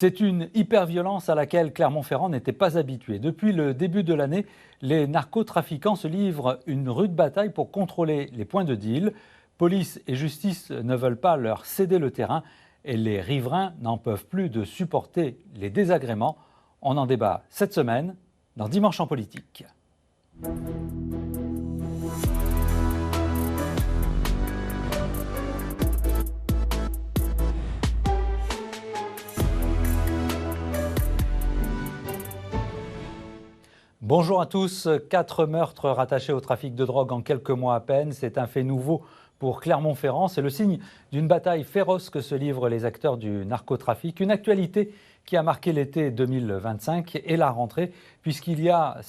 C'est une hyperviolence à laquelle Clermont-Ferrand n'était pas habitué. Depuis le début de l'année, les narcotrafiquants se livrent une rude bataille pour contrôler les points de deal. Police et justice ne veulent pas leur céder le terrain et les riverains n'en peuvent plus de supporter les désagréments. On en débat cette semaine dans Dimanche en politique. Bonjour à tous. 4 meurtres rattachés au trafic de drogue en quelques mois à peine. C'est un fait nouveau pour Clermont-Ferrand. C'est le signe d'une bataille féroce que se livrent les acteurs du narcotrafic. Une actualité qui a marqué l'été 2025 et la rentrée, puisqu'il y a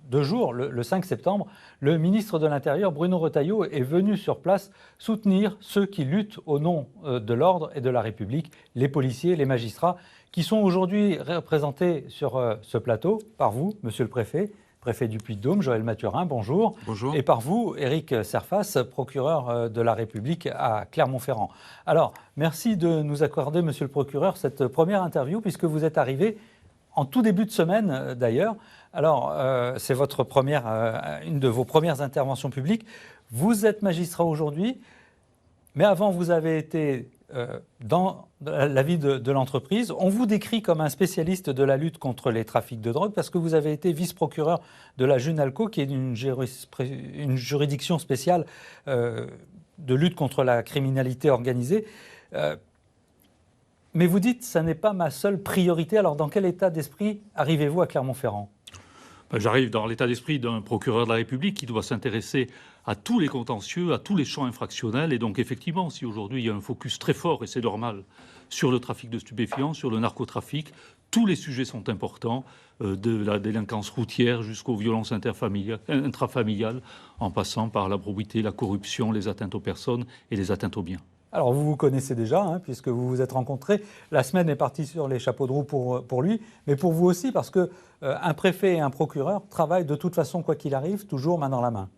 2 jours, le 5 septembre, le ministre de l'Intérieur, Bruno Retailleau, est venu sur place soutenir ceux qui luttent au nom de l'ordre et de la République, les policiers, les magistrats, qui sont aujourd'hui représentés sur ce plateau par vous, monsieur le préfet du Puy-de-Dôme, Joël Mathurin, bonjour. Bonjour. Et par vous, Éric Serfas, procureur de la République à Clermont-Ferrand. Alors, merci de nous accorder, monsieur le procureur, cette première interview, puisque vous êtes arrivé en tout début de semaine, d'ailleurs. Alors, c'est une de vos premières interventions publiques. Vous êtes magistrat aujourd'hui, mais avant, vous avez été dans la vie de l'entreprise. On vous décrit comme un spécialiste de la lutte contre les trafics de drogue parce que vous avez été vice-procureur de la Junalco, qui est une juridiction spéciale de lutte contre la criminalité organisée. Mais vous dites, ça n'est pas ma seule priorité. Alors, dans quel état d'esprit arrivez-vous à Clermont-Ferrand ? J'arrive dans l'état d'esprit d'un procureur de la République qui doit s'intéresser à tous les contentieux, à tous les champs infractionnels. Et donc, effectivement, si aujourd'hui il y a un focus très fort, et c'est normal, sur le trafic de stupéfiants, sur le narcotrafic, tous les sujets sont importants, de la délinquance routière jusqu'aux violences intrafamiliales, en passant par la probité, la corruption, les atteintes aux personnes et les atteintes aux biens. Alors, vous vous connaissez déjà, puisque vous vous êtes rencontrés. La semaine est partie sur les chapeaux de roue pour lui, mais pour vous aussi, parce qu'un préfet et un procureur travaillent de toute façon, quoi qu'il arrive, toujours main dans la main.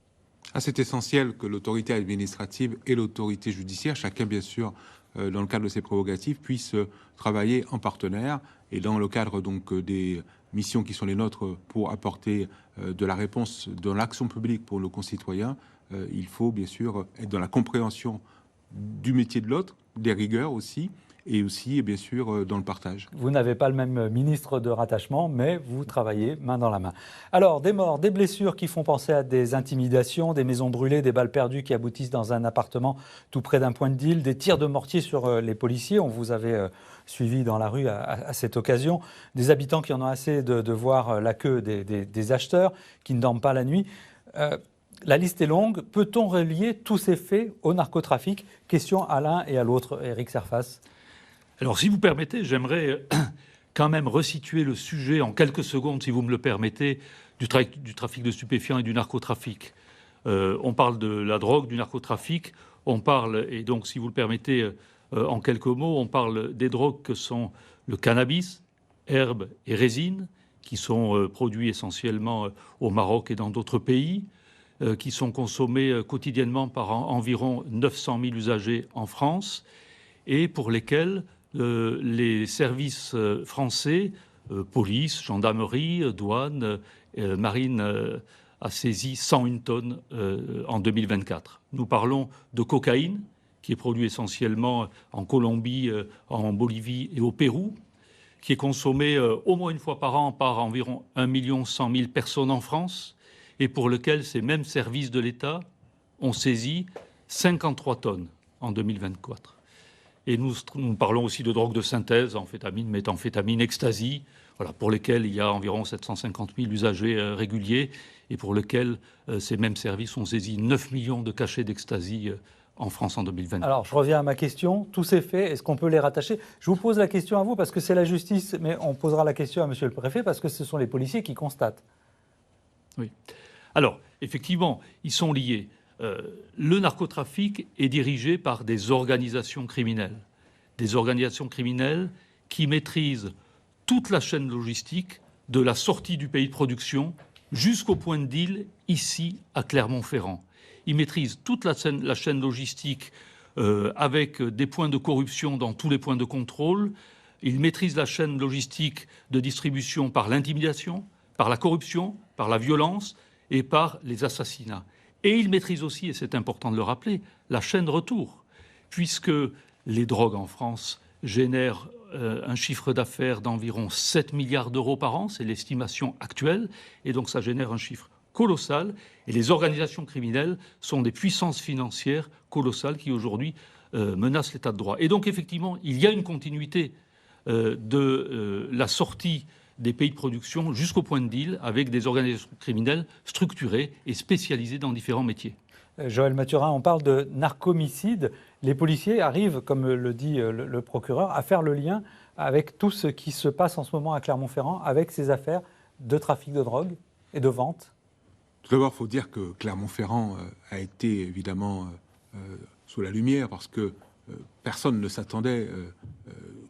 C'est essentiel que l'autorité administrative et l'autorité judiciaire, chacun bien sûr dans le cadre de ses prérogatives, puissent travailler en partenaire et dans le cadre donc des missions qui sont les nôtres pour apporter de la réponse dans l'action publique pour nos concitoyens. Il faut bien sûr être dans la compréhension du métier de l'autre, des rigueurs aussi, et aussi, bien sûr, dans le partage. Vous n'avez pas le même ministre de rattachement, mais vous travaillez main dans la main. Alors, des morts, des blessures qui font penser à des intimidations, des maisons brûlées, des balles perdues qui aboutissent dans un appartement tout près d'un point de deal, des tirs de mortier sur les policiers. On vous avait suivi dans la rue à cette occasion. Des habitants qui en ont assez de voir la queue des acheteurs, qui ne dorment pas la nuit. La liste est longue. Peut-on relier tous ces faits au narcotrafic ? Question à l'un et à l'autre. Éric Serfas. Alors, si vous permettez, j'aimerais quand même resituer le sujet en quelques secondes, si vous me le permettez, du trafic de stupéfiants et du narcotrafic. On parle de la drogue, du narcotrafic. On parle, et donc, si vous le permettez, en quelques mots, on parle des drogues que sont le cannabis, herbes et résines, qui sont produits essentiellement au Maroc et dans d'autres pays, qui sont consommés quotidiennement par environ 900 000 usagers en France, et pour lesquels les services français, police, gendarmerie, douane, marine, a saisi 101 tonnes en 2024. Nous parlons de cocaïne, qui est produit essentiellement en Colombie, en Bolivie et au Pérou, qui est consommée au moins une fois par an par environ 1 100 000 personnes en France, et pour lequel ces mêmes services de l'État ont saisi 53 tonnes en 2024. Et nous parlons aussi de drogues de synthèse, amphétamine, méthamphétamine, ecstasy, voilà, pour lesquels il y a environ 750 000 usagers réguliers et pour lesquels ces mêmes services ont saisi 9 millions de cachets d'ecstasy en France en 2020. Alors, je reviens à ma question. Tous ces faits, est-ce qu'on peut les rattacher ? Je vous pose la question à vous parce que c'est la justice, mais on posera la question à monsieur le préfet parce que ce sont les policiers qui constatent. Oui. Alors, effectivement, ils sont liés. Le narcotrafic est dirigé par des organisations criminelles qui maîtrisent toute la chaîne logistique de la sortie du pays de production jusqu'au point de deal ici à Clermont-Ferrand. Ils maîtrisent toute la chaîne logistique avec des points de corruption dans tous les points de contrôle, Il maîtrise la chaîne logistique de distribution par l'intimidation, par la corruption, par la violence et par les assassinats. Et il maîtrise aussi, et c'est important de le rappeler, la chaîne retour, puisque les drogues en France génèrent un chiffre d'affaires d'environ 7 milliards d'euros par an, c'est l'estimation actuelle, et donc ça génère un chiffre colossal, et les organisations criminelles sont des puissances financières colossales qui aujourd'hui menacent l'état de droit. Et donc effectivement, il y a une continuité de la sortie des pays de production jusqu'au point de deal avec des organisations criminelles structurées et spécialisées dans différents métiers. Joël Mathurin, on parle de narcomicide. Les policiers arrivent, comme le dit le procureur, à faire le lien avec tout ce qui se passe en ce moment à Clermont-Ferrand, avec ces affaires de trafic de drogue et de vente. Tout d'abord, il faut dire que Clermont-Ferrand a été évidemment sous la lumière parce que personne ne s'attendait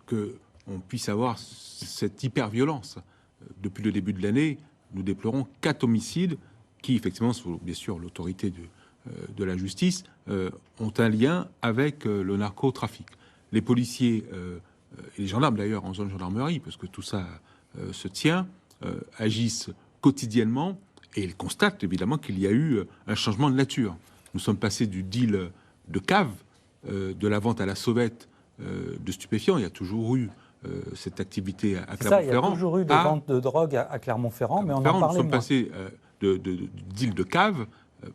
qu'on puisse avoir cette hyper-violence. Depuis le début de l'année, nous déplorons 4 homicides qui, effectivement, sous bien sûr l'autorité de la justice, ont un lien avec le narcotrafic. Les policiers et les gendarmes d'ailleurs en zone gendarmerie, parce que tout ça se tient, agissent quotidiennement et ils constatent évidemment qu'il y a eu un changement de nature. Nous sommes passés du deal de cave, de la vente à la sauvette de stupéfiants. Il y a toujours eu cette activité à Clermont-Ferrand. Il y a toujours eu des ventes de drogue à Clermont-Ferrand, mais on en parlait moins. Nous sommes passés du deal de cave,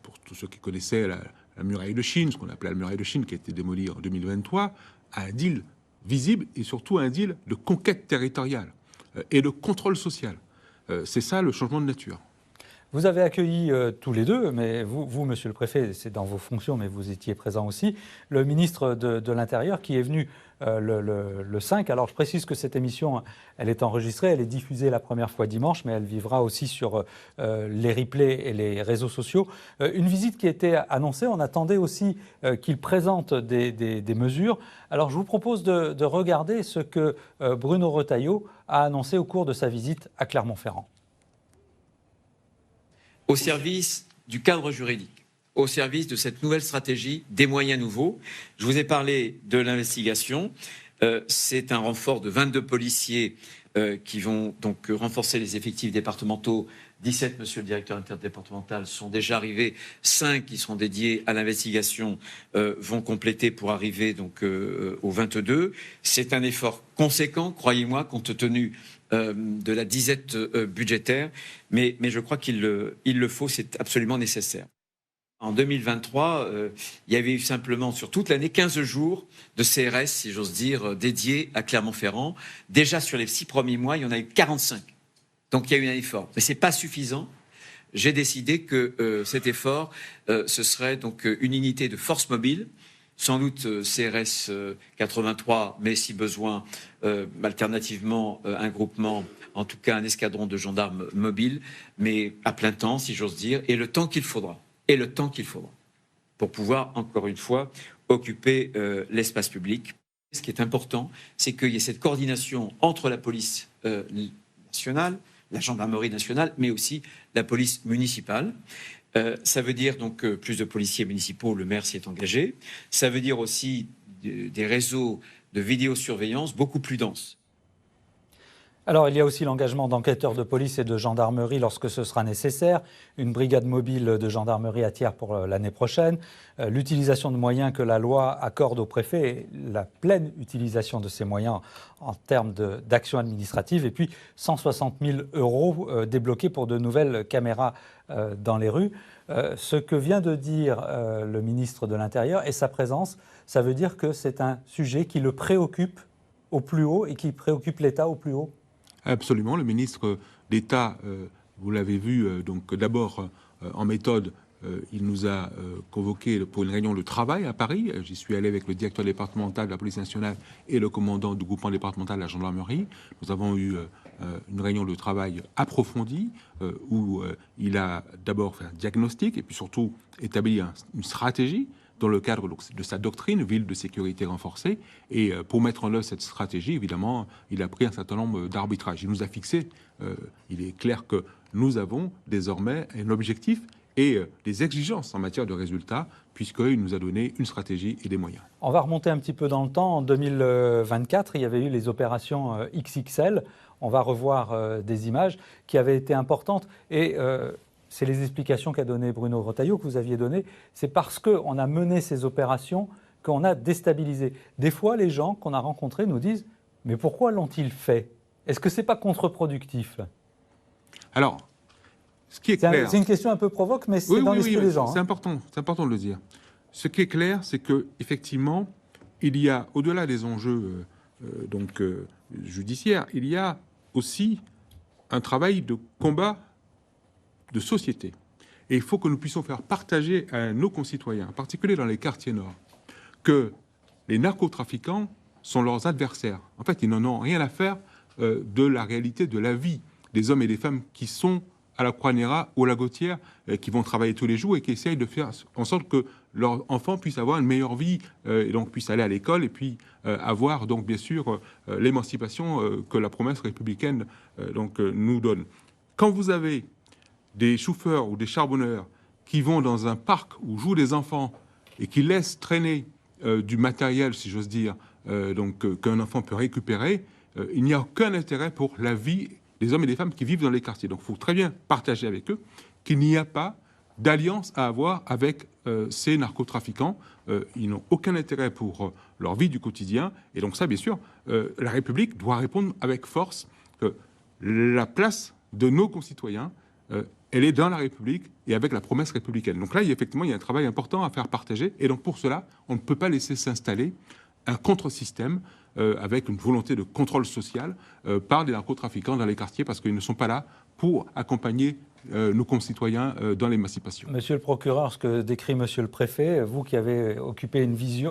pour tous ceux qui connaissaient la muraille de Chine, ce qu'on appelait la muraille de Chine, qui a été démolie en 2023, à un deal visible et surtout un deal de conquête territoriale et de contrôle social. C'est ça le changement de nature. Vous avez accueilli tous les deux, mais vous, monsieur le préfet, c'est dans vos fonctions, mais vous étiez présent aussi, le ministre de l'Intérieur qui est venu le 5. Alors je précise que cette émission, elle est enregistrée, elle est diffusée la première fois dimanche, mais elle vivra aussi sur les replays et les réseaux sociaux. Une visite qui était annoncée, on attendait aussi qu'il présente des mesures. Alors je vous propose de regarder ce que Bruno Retailleau a annoncé au cours de sa visite à Clermont-Ferrand. Au service du cadre juridique, au service de cette nouvelle stratégie, des moyens nouveaux. Je vous ai parlé de l'investigation. C'est un renfort de 22 policiers qui vont donc renforcer les effectifs départementaux. 17, monsieur le directeur interdépartemental, sont déjà arrivés. 5 qui seront dédiés à l'investigation vont compléter pour arriver donc au 22. C'est un effort conséquent, croyez-moi, compte tenu de la disette budgétaire, mais je crois qu'il le faut, c'est absolument nécessaire. En 2023, il y avait eu simplement sur toute l'année 15 jours de CRS, si j'ose dire, dédiés à Clermont-Ferrand. Déjà sur les 6 premiers mois, il y en a eu 45. Donc il y a eu un effort, mais c'est pas suffisant. J'ai décidé que cet effort, ce serait donc une unité de force mobile, sans doute CRS 83, mais si besoin, alternativement un groupement, en tout cas un escadron de gendarmes mobiles, mais à plein temps, si j'ose dire, et le temps qu'il faudra, pour pouvoir, encore une fois, occuper l'espace public. Ce qui est important, c'est qu'il y ait cette coordination entre la police nationale, la gendarmerie nationale, mais aussi la police municipale. Ça veut dire donc plus de policiers municipaux, le maire s'y est engagé. Ça veut dire aussi des réseaux de vidéosurveillance beaucoup plus denses. Alors, il y a aussi l'engagement d'enquêteurs de police et de gendarmerie lorsque ce sera nécessaire, une brigade mobile de gendarmerie à Thiers pour l'année prochaine, l'utilisation de moyens que la loi accorde au préfet, et la pleine utilisation de ces moyens en termes d'action administrative, et puis 160 000 € débloqués pour de nouvelles caméras dans les rues. Ce que vient de dire le ministre de l'Intérieur et sa présence, ça veut dire que c'est un sujet qui le préoccupe au plus haut et qui préoccupe l'État au plus haut. Absolument. Le ministre d'État, vous l'avez vu, donc d'abord en méthode, il nous a convoqués pour une réunion de travail à Paris. J'y suis allé avec le directeur départemental de la police nationale et le commandant du groupement départemental de la gendarmerie. Nous avons eu une réunion de travail approfondie où il a d'abord fait un diagnostic et puis surtout établi une stratégie dans le cadre de sa doctrine, ville de sécurité renforcée. Et pour mettre en œuvre cette stratégie, évidemment, il a pris un certain nombre d'arbitrages. Il nous a fixé, il est clair que nous avons désormais un objectif et les exigences en matière de résultats, puisqu'il nous a donné une stratégie et des moyens. On va remonter un petit peu dans le temps. En 2024, il y avait eu les opérations XXL. On va revoir des images qui avaient été importantes. Et c'est les explications qu'a donné Bruno Retailleau, que vous aviez données. C'est parce qu'on a mené ces opérations qu'on a déstabilisé. Des fois, les gens qu'on a rencontrés nous disent « Mais pourquoi l'ont-ils fait ? Est-ce que ce n'est pas contre-productif ?» Alors, ce qui est clair... C'est une question un peu provoque, mais c'est dans l'esprit des gens. C'est important de le dire. Ce qui est clair, c'est qu'effectivement, il y a, au-delà des enjeux judiciaires, il y a aussi un travail de combat de société. Et il faut que nous puissions faire partager à nos concitoyens, en particulier dans les quartiers nord, que les narcotrafiquants sont leurs adversaires. En fait, ils n'en ont rien à faire de la réalité de la vie des hommes et des femmes qui sont à la Croix-Néra ou à la Gautière, qui vont travailler tous les jours et qui essayent de faire en sorte que leurs enfants puissent avoir une meilleure vie et donc puissent aller à l'école et puis avoir donc bien sûr l'émancipation que la promesse républicaine nous donne. Quand vous avez des chauffeurs ou des charbonneurs qui vont dans un parc où jouent des enfants et qui laissent traîner du matériel, si j'ose dire, qu'un enfant peut récupérer, il n'y a aucun intérêt pour la vie des hommes et des femmes qui vivent dans les quartiers. Donc il faut très bien partager avec eux qu'il n'y a pas d'alliance à avoir avec ces narcotrafiquants. Ils n'ont aucun intérêt pour leur vie du quotidien. Et donc ça, bien sûr, la République doit répondre avec force que la place de nos concitoyens, elle est dans la République et avec la promesse républicaine. Donc là, effectivement, il y a un travail important à faire partager. Et donc pour cela, on ne peut pas laisser s'installer un contre-système avec une volonté de contrôle social par des narcotrafiquants dans les quartiers parce qu'ils ne sont pas là pour accompagner nos concitoyens dans l'émancipation. Monsieur le procureur, ce que décrit monsieur le préfet, vous qui avez occupé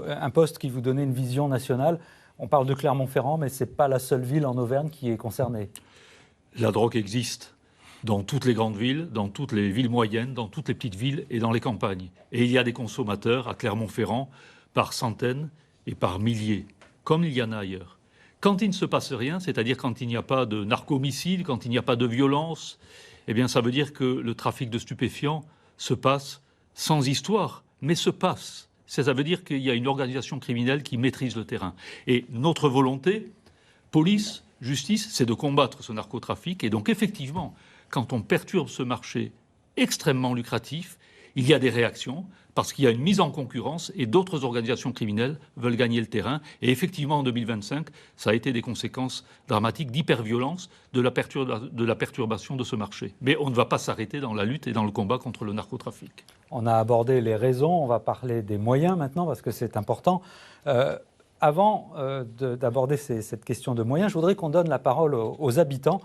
un poste qui vous donnait une vision nationale, on parle de Clermont-Ferrand, mais ce n'est pas la seule ville en Auvergne qui est concernée. La drogue existe dans toutes les grandes villes, dans toutes les villes moyennes, dans toutes les petites villes et dans les campagnes. Et il y a des consommateurs à Clermont-Ferrand par centaines et par milliers, comme il y en a ailleurs. Quand il ne se passe rien, c'est-à-dire quand il n'y a pas de narcomicide, quand il n'y a pas de violence, eh bien ça veut dire que le trafic de stupéfiants se passe sans histoire, mais se passe. Ça veut dire qu'il y a une organisation criminelle qui maîtrise le terrain. Et notre volonté, police, justice, c'est de combattre ce narcotrafic. Et donc effectivement, quand on perturbe ce marché extrêmement lucratif, il y a des réactions parce qu'il y a une mise en concurrence et d'autres organisations criminelles veulent gagner le terrain. Et effectivement, en 2025, ça a été des conséquences dramatiques d'hyperviolence de la perturbation de ce marché. Mais on ne va pas s'arrêter dans la lutte et dans le combat contre le narcotrafic. On a abordé les raisons, on va parler des moyens maintenant parce que c'est important. Avant d'aborder cette question de moyens, je voudrais qu'on donne la parole aux habitants.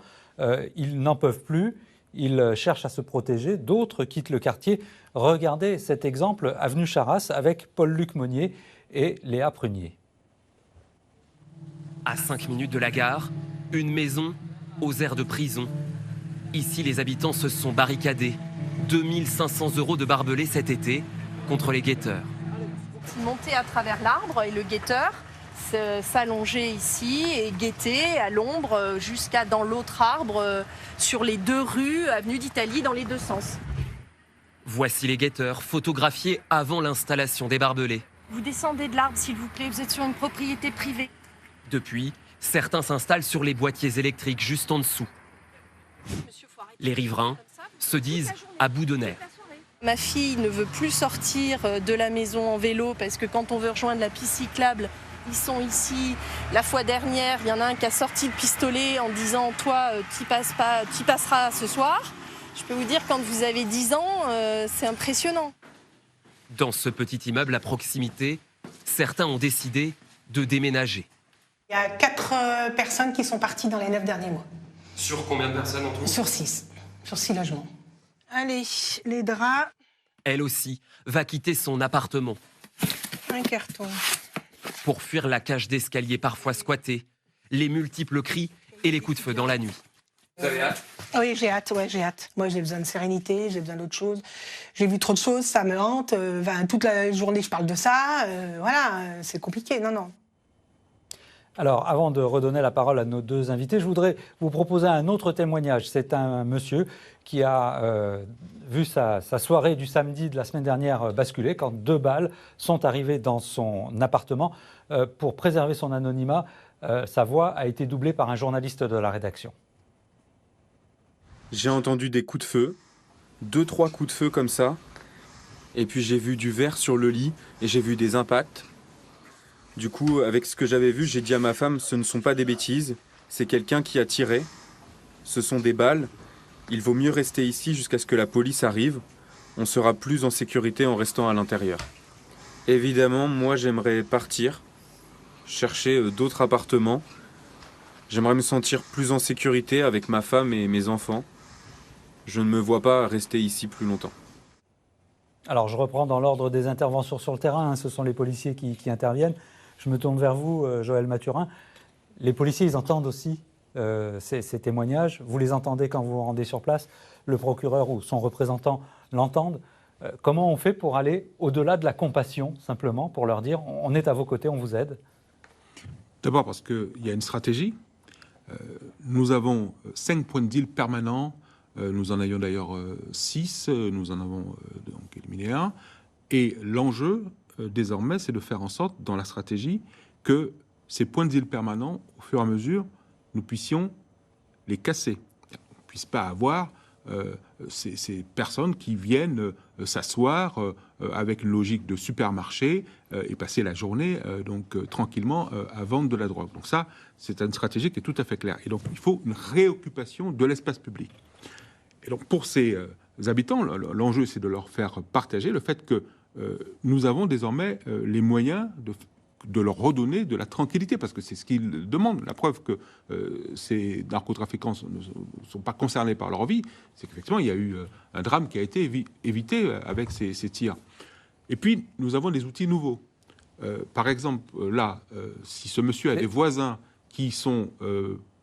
Ils n'en peuvent plus. Ils cherchent à se protéger, d'autres quittent le quartier. Regardez cet exemple, avenue Charras, avec Paul-Luc Monnier et Léa Prunier. À 5 minutes de la gare, une maison aux airs de prison. Ici, les habitants se sont barricadés. 2500 € de barbelés cet été contre les guetteurs. Monter à travers l'arbre et le guetteur s'allonger ici et guetter à l'ombre jusqu'à dans l'autre arbre sur les 2 rues, avenue d'Italie, dans les 2 sens. Voici les guetteurs photographiés avant l'installation des barbelés. Vous descendez de l'arbre, s'il vous plaît, vous êtes sur une propriété privée. Depuis, certains s'installent sur les boîtiers électriques juste en dessous. Les riverains se disent à bout de nerfs. Ma fille ne veut plus sortir de la maison en vélo parce que quand on veut rejoindre la piste cyclable, ils sont ici. La fois dernière, il y en a un qui a sorti le pistolet en disant « Toi, tu passeras ce soir ». Je peux vous dire, quand vous avez 10 ans, c'est impressionnant. Dans ce petit immeuble à proximité, certains ont décidé de déménager. Il y a 4 personnes qui sont parties dans les 9 derniers mois. Sur combien de personnes en tout ? Sur 6. Sur 6 logements. Allez, les draps. Elle aussi va quitter son appartement. Un carton. Pour fuir la cage d'escalier parfois squattée, les multiples cris et les coups de feu dans la nuit. Vous avez hâte ? Oui, j'ai hâte, j'ai hâte. Moi, j'ai besoin de sérénité, j'ai besoin d'autre chose. J'ai vu trop de choses, ça me hante. Toute la journée, je parle de ça. Voilà, c'est compliqué, non. Alors, avant de redonner la parole à nos deux invités, je voudrais vous proposer un autre témoignage. C'est un monsieur qui a vu sa soirée du samedi de la semaine dernière basculer quand 2 balles sont arrivées dans son appartement. Pour préserver son anonymat, sa voix a été doublée par un journaliste de la rédaction. J'ai entendu des coups de feu, 2-3 coups de feu comme ça, et puis j'ai vu du verre sur le lit et j'ai vu des impacts. Du coup, avec ce que j'avais vu, j'ai dit à ma femme, ce ne sont pas des bêtises, c'est quelqu'un qui a tiré. Ce sont des balles. Il vaut mieux rester ici jusqu'à ce que la police arrive. On sera plus en sécurité en restant à l'intérieur. Évidemment, moi j'aimerais partir, chercher d'autres appartements. J'aimerais me sentir plus en sécurité avec ma femme et mes enfants. Je ne me vois pas rester ici plus longtemps. Alors, je reprends dans l'ordre des interventions sur le terrain. Ce sont les policiers qui interviennent. Je me tourne vers vous, Joël Mathurin. Les policiers, ils entendent aussi ces témoignages. Vous les entendez quand vous vous rendez sur place. Le procureur ou son représentant l'entendent. Comment on fait pour aller au-delà de la compassion, simplement, pour leur dire on est à vos côtés, on vous aide? D'abord parce qu'il y a une stratégie. Nous avons 5 points de deal permanents. Nous en avions d'ailleurs 6. Nous en avons donc éliminé 1. Et l'enjeu, désormais, c'est de faire en sorte, dans la stratégie, que ces points de deal permanents, au fur et à mesure, nous puissions les casser. On ne puisse pas avoir ces personnes qui viennent s'asseoir avec une logique de supermarché et passer la journée tranquillement à vendre de la drogue. Donc ça, c'est une stratégie qui est tout à fait claire. Et donc, il faut une réoccupation de l'espace public. Et donc, pour ces habitants, l'enjeu, c'est de leur faire partager le fait que nous avons désormais les moyens de leur redonner de la tranquillité, parce que c'est ce qu'ils demandent. La preuve que ces narcotrafiquants ne sont pas concernés par leur vie, c'est qu'effectivement, il y a eu un drame qui a été évité avec ces tirs. Et puis, nous avons des outils nouveaux. Par exemple, là, si ce monsieur a des voisins qui sont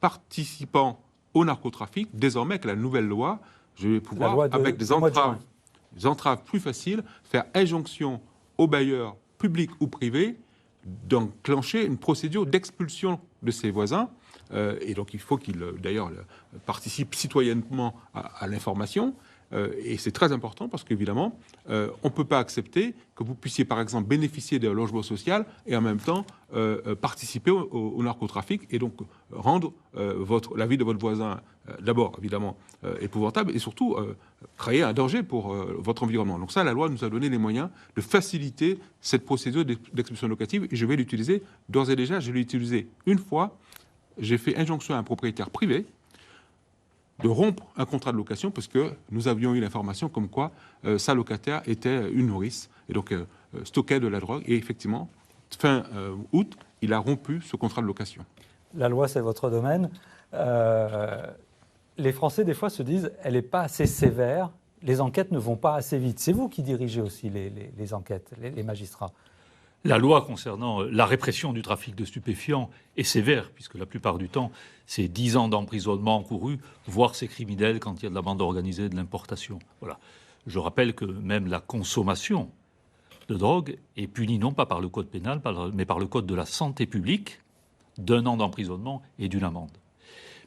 participants au narcotrafic, désormais, avec la nouvelle loi, je vais pouvoir, avec des entraves plus faciles, faire injonction aux bailleurs publics ou privés d'enclencher une procédure d'expulsion de ses voisins. Et donc, il faut qu'ils, d'ailleurs, participent citoyennement à l'information. Et c'est très important parce qu'évidemment, on ne peut pas accepter que vous puissiez, par exemple, bénéficier d'un logement social et en même temps participer au narcotrafic et donc rendre la vie de votre voisin, d'abord, évidemment, épouvantable et surtout créer un danger pour votre environnement. Donc ça, la loi nous a donné les moyens de faciliter cette procédure d'expulsion locative et je vais l'utiliser d'ores et déjà. Je l'ai utilisé une fois. J'ai fait injonction à un propriétaire privé de rompre un contrat de location parce que nous avions eu l'information comme quoi sa locataire était une nourrice et donc stockait de la drogue. Et effectivement, fin août, il a rompu ce contrat de location. La loi, c'est votre domaine. Les Français, des fois, se disent elle n'est pas assez sévère, les enquêtes ne vont pas assez vite. C'est vous qui dirigez aussi les enquêtes, les magistrats. La loi concernant la répression du trafic de stupéfiants est sévère, puisque la plupart du temps, c'est 10 ans d'emprisonnement encouru, voire c'est criminel quand il y a de la bande organisée, de l'importation. Voilà. Je rappelle que même la consommation de drogue est punie non pas par le code pénal, mais par le code de la santé publique, d'1 an d'emprisonnement et d'une amende.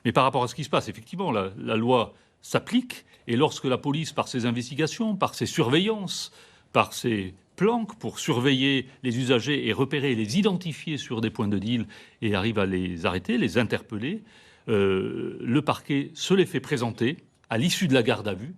Mais par rapport à ce qui se passe, effectivement, la loi s'applique, et lorsque la police, par ses investigations, par ses surveillances, par ses planque pour surveiller les usagers et repérer et les identifier sur des points de deal et arrive à les arrêter, les interpeller, le parquet se les fait présenter à l'issue de la garde à vue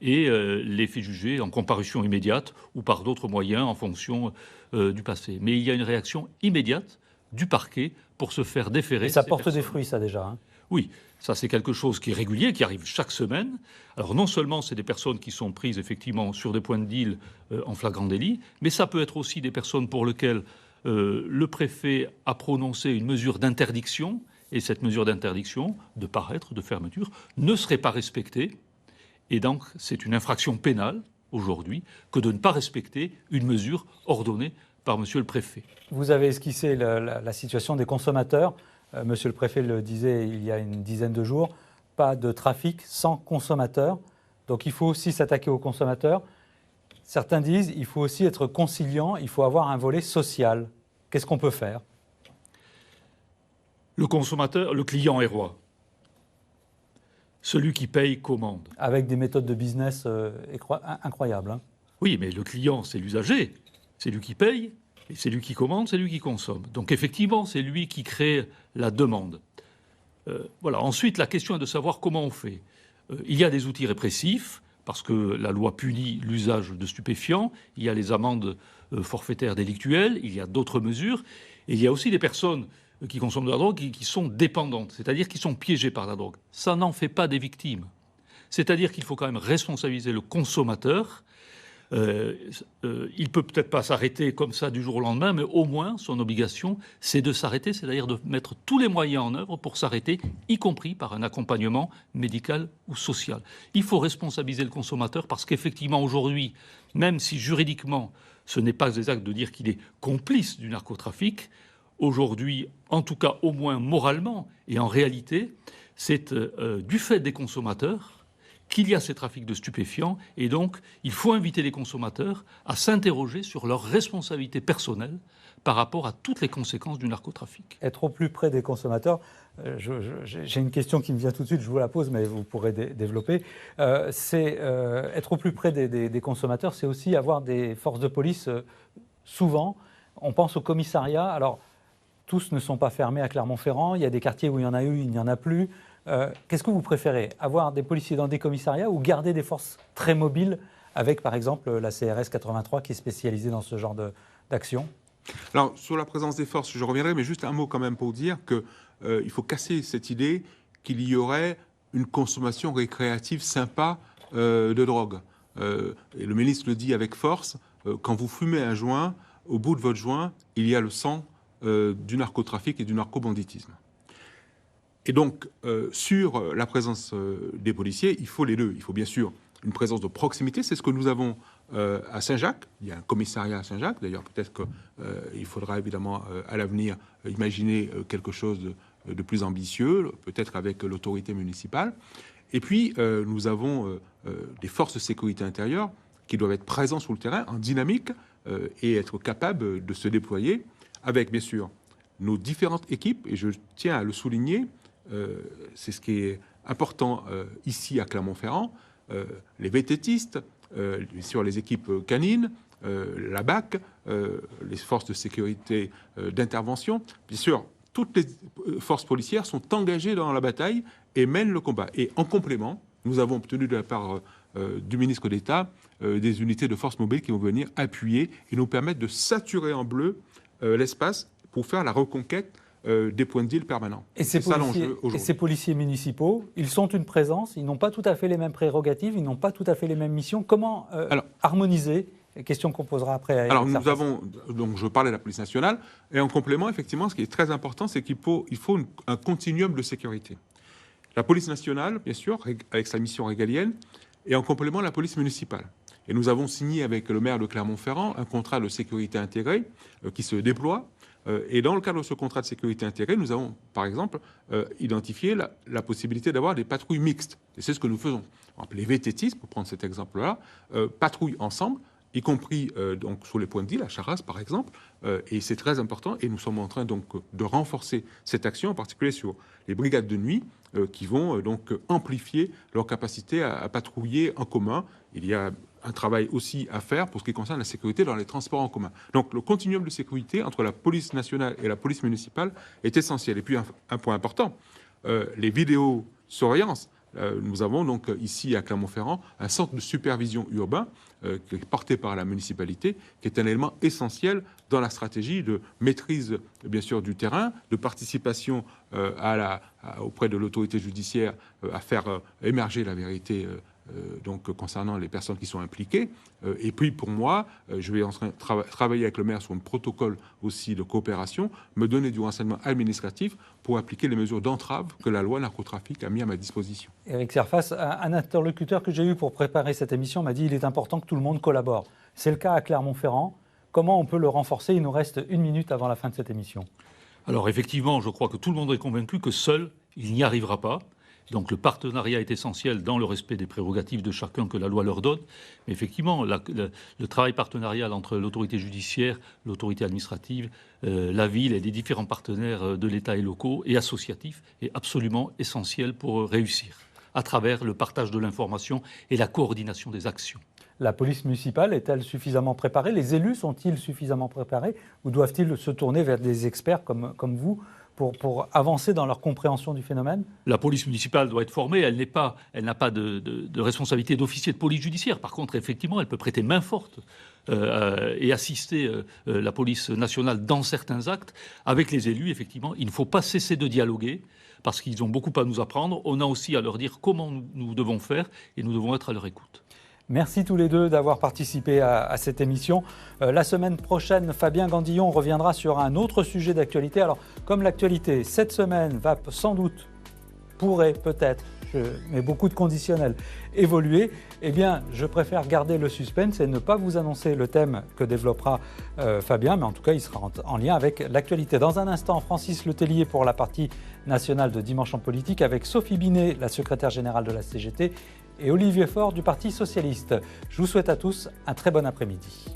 et les fait juger en comparution immédiate ou par d'autres moyens en fonction du passé. Mais il y a une réaction immédiate du parquet pour se faire déférer. Et ça porte des fruits, ça, déjà, hein. Oui, ça c'est quelque chose qui est régulier, qui arrive chaque semaine. Alors non seulement c'est des personnes qui sont prises effectivement sur des points de deal en flagrant délit, mais ça peut être aussi des personnes pour lesquelles le préfet a prononcé une mesure d'interdiction, et cette mesure d'interdiction, de paraître, de fermeture, ne serait pas respectée. Et donc c'est une infraction pénale aujourd'hui que de ne pas respecter une mesure ordonnée par monsieur le préfet. Vous avez esquissé la situation des consommateurs. Monsieur le préfet le disait il y a une dizaine de jours, pas de trafic sans consommateurs. Donc il faut aussi s'attaquer aux consommateurs. Certains disent qu'il faut aussi être conciliant, il faut avoir un volet social. Qu'est-ce qu'on peut faire ? Le consommateur, le client est roi. Celui qui paye commande. Avec des méthodes de business incroyables. Hein. Oui, mais le client, c'est l'usager. C'est lui qui paye, et c'est lui qui commande, c'est lui qui consomme. Donc effectivement, c'est lui qui crée la demande. Voilà. Ensuite, la question est de savoir comment on fait. Il y a des outils répressifs, parce que la loi punit l'usage de stupéfiants. Il y a les amendes forfaitaires délictuelles, il y a d'autres mesures. Et il y a aussi des personnes qui consomment de la drogue qui sont dépendantes, c'est-à-dire qui sont piégées par la drogue. Ça n'en fait pas des victimes. C'est-à-dire qu'il faut quand même responsabiliser le consommateur. Il peut-être pas s'arrêter comme ça du jour au lendemain, mais au moins son obligation, c'est de s'arrêter, c'est-à-dire de mettre tous les moyens en œuvre pour s'arrêter, y compris par un accompagnement médical ou social. Il faut responsabiliser le consommateur parce qu'effectivement aujourd'hui, même si juridiquement ce n'est pas exact de dire qu'il est complice du narcotrafic, aujourd'hui, en tout cas au moins moralement et en réalité, c'est du fait des consommateurs qu'il y a ces trafics de stupéfiants, et donc il faut inviter les consommateurs à s'interroger sur leur responsabilité personnelle par rapport à toutes les conséquences du narcotrafic. Être au plus près des consommateurs, j'ai une question qui me vient tout de suite, je vous la pose, mais vous pourrez développer. Être au plus près des consommateurs, c'est aussi avoir des forces de police. Souvent, on pense au commissariat. Alors, tous ne sont pas fermés à Clermont-Ferrand. Il y a des quartiers où il y en a eu, il n'y en a plus. Qu'est-ce que vous préférez ? Avoir des policiers dans des commissariats ou garder des forces très mobiles avec, par exemple, la CRS 83 qui est spécialisée dans ce genre d'action ? Alors, sur la présence des forces, je reviendrai, mais juste un mot quand même pour dire qu'il faut casser cette idée qu'il y aurait une consommation récréative sympa de drogue. Et le ministre le dit avec force, quand vous fumez un joint, au bout de votre joint, il y a le sang du narcotrafic et du narcobanditisme. Et donc, sur la présence des policiers, il faut les deux. Il faut bien sûr une présence de proximité. C'est ce que nous avons à Saint-Jacques. Il y a un commissariat à Saint-Jacques. D'ailleurs, peut-être qu'il faudra évidemment à l'avenir imaginer quelque chose de plus ambitieux, peut-être avec l'autorité municipale. Et puis, nous avons des forces de sécurité intérieure qui doivent être présentes sur le terrain, en dynamique, et être capables de se déployer avec, bien sûr, nos différentes équipes. Et je tiens à le souligner, c'est ce qui est important ici à Clermont-Ferrand, les vététistes, bien sûr les équipes canines, la BAC, les forces de sécurité d'intervention. Bien sûr, toutes les forces policières sont engagées dans la bataille et mènent le combat. Et en complément, nous avons obtenu de la part du ministre d'État des unités de forces mobiles qui vont venir appuyer et nous permettre de saturer en bleu l'espace pour faire la reconquête des points de deal permanents. Et ces policiers municipaux, ils sont une présence, ils n'ont pas tout à fait les mêmes prérogatives, ils n'ont pas tout à fait les mêmes missions. Comment harmoniser ? Question qu'on posera après. Alors nous avons, donc je parlais de la police nationale, et en complément, effectivement, ce qui est très important, c'est qu'il faut un continuum de sécurité. La police nationale, bien sûr, avec sa mission régalienne, et en complément la police municipale. Et nous avons signé avec le maire de Clermont-Ferrand un contrat de sécurité intégrée qui se déploie. Et dans le cadre de ce contrat de sécurité intégrée, nous avons, par exemple, identifié la possibilité d'avoir des patrouilles mixtes. Et c'est ce que nous faisons. Les vététistes, pour prendre cet exemple-là, patrouillent ensemble, y compris donc sur les points de deal, à Charras, par exemple. Et c'est très important. Et nous sommes en train donc de renforcer cette action, en particulier sur les brigades de nuit, qui vont donc amplifier leur capacité à patrouiller en commun. Il y a un travail aussi à faire pour ce qui concerne la sécurité dans les transports en commun. Donc le continuum de sécurité entre la police nationale et la police municipale est essentiel. Et puis un point important, les vidéosurveillances. Nous avons donc ici à Clermont-Ferrand un centre de supervision urbain qui est porté par la municipalité, qui est un élément essentiel dans la stratégie de maîtrise, bien sûr, du terrain, de participation auprès de l'autorité judiciaire à faire émerger la vérité donc concernant les personnes qui sont impliquées. Et puis pour moi, je vais en train de travailler avec le maire sur un protocole aussi de coopération, me donner du renseignement administratif pour appliquer les mesures d'entrave que la loi narcotrafic a mis à ma disposition. Éric Serfass, un interlocuteur que j'ai eu pour préparer cette émission m'a dit qu'il est important que tout le monde collabore. C'est le cas à Clermont-Ferrand. Comment on peut le renforcer ? Il nous reste 1 minute avant la fin de cette émission. Alors effectivement, je crois que tout le monde est convaincu que seul, il n'y arrivera pas. Donc le partenariat est essentiel dans le respect des prérogatives de chacun que la loi leur donne. Mais effectivement, le travail partenarial entre l'autorité judiciaire, l'autorité administrative, la ville et les différents partenaires de l'État et locaux et associatifs est absolument essentiel pour réussir, à travers le partage de l'information et la coordination des actions. La police municipale est-elle suffisamment préparée? Les élus sont-ils suffisamment préparés? Ou doivent-ils se tourner vers des experts comme vous pour avancer dans leur compréhension du phénomène? La police municipale doit être formée. Elle n'a pas de responsabilité d'officier de police judiciaire. Par contre, effectivement, elle peut prêter main forte et assister la police nationale dans certains actes. Avec les élus, effectivement, il ne faut pas cesser de dialoguer parce qu'ils ont beaucoup à nous apprendre. On a aussi à leur dire comment nous devons faire et nous devons être à leur écoute. Merci tous les deux d'avoir participé à cette émission. La semaine prochaine, Fabien Gandillon reviendra sur un autre sujet d'actualité. Alors, comme l'actualité cette semaine va sans doute, pourrait peut-être, mais beaucoup de conditionnels, évoluer, eh bien, je préfère garder le suspense et ne pas vous annoncer le thème que développera Fabien, mais en tout cas, il sera en lien avec l'actualité. Dans un instant, Francis Letellier pour la partie nationale de Dimanche en politique, avec Sophie Binet, la secrétaire générale de la CGT, et Olivier Faure du Parti socialiste. Je vous souhaite à tous un très bon après-midi.